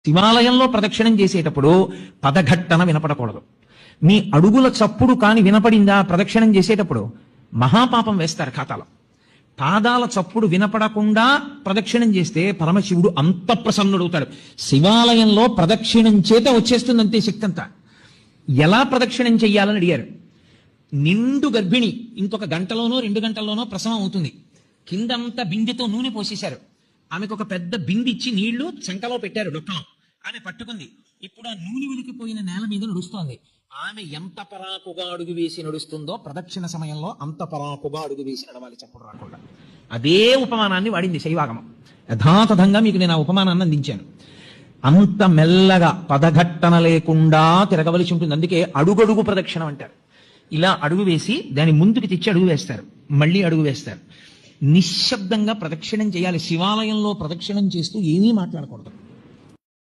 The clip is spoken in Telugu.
శివాలయంలో ప్రదక్షిణం చేసేటప్పుడు పదఘట్టన వినపడకూడదు. మీ అడుగుల చప్పుడు కాని వినపడిందా ప్రదక్షిణం చేసేటప్పుడు మహాపాపం వేస్తారు ఖాతాలో. పాదాల చప్పుడు వినపడకుండా ప్రదక్షిణం చేస్తే పరమశివుడు అంత ప్రసన్నుడవుతాడు. శివాలయంలో ప్రదక్షిణం చేత వచ్చేస్తుంది అంతే శక్తి అంతా. ఎలా ప్రదక్షిణం చెయ్యాలని అడిగారు. నిండు గర్భిణి ఇంకొక గంటలోనో 2 గంటల్లోనో ప్రసవం అవుతుంది. కిందంతా బిందెతో నూనె పోసేశారు. ఆమెకు ఒక పెద్ద బింది ఇచ్చి నీళ్లు చంకలో పెట్టారు డొక్కలో. ఆమె పట్టుకుంది. ఇప్పుడు ఆ నూనె వెలికిపోయిన నేల మీద నడుస్తోంది. ఆమె ఎంత పరాకుగా అడుగు వేసి నడుస్తుందో ప్రదక్షిణ సమయంలో అంత పరాకుగా అడుగు వేసి నడవాలి చప్పుడు రాకుండా. అదే ఉపమానాన్ని వాడింది శైవాగమం. యథాతథంగా మీకు నేను ఆ ఉపమానాన్ని అందించాను. అంత మెల్లగా పదఘట్టన లేకుండా తిరగవలసి ఉంటుంది. అందుకే అడుగడుగు ప్రదక్షిణం అంటారు. ఇలా అడుగు వేసి దాని ముందుకు తెచ్చి అడుగు వేస్తారు, మళ్ళీ అడుగు వేస్తారు. నిశ్శబ్దంగా ప్రదక్షిణం చేయాలి. శివాలయంలో ప్రదక్షిణం చేస్తూ ఏమీ మాట్లాడకూడదు.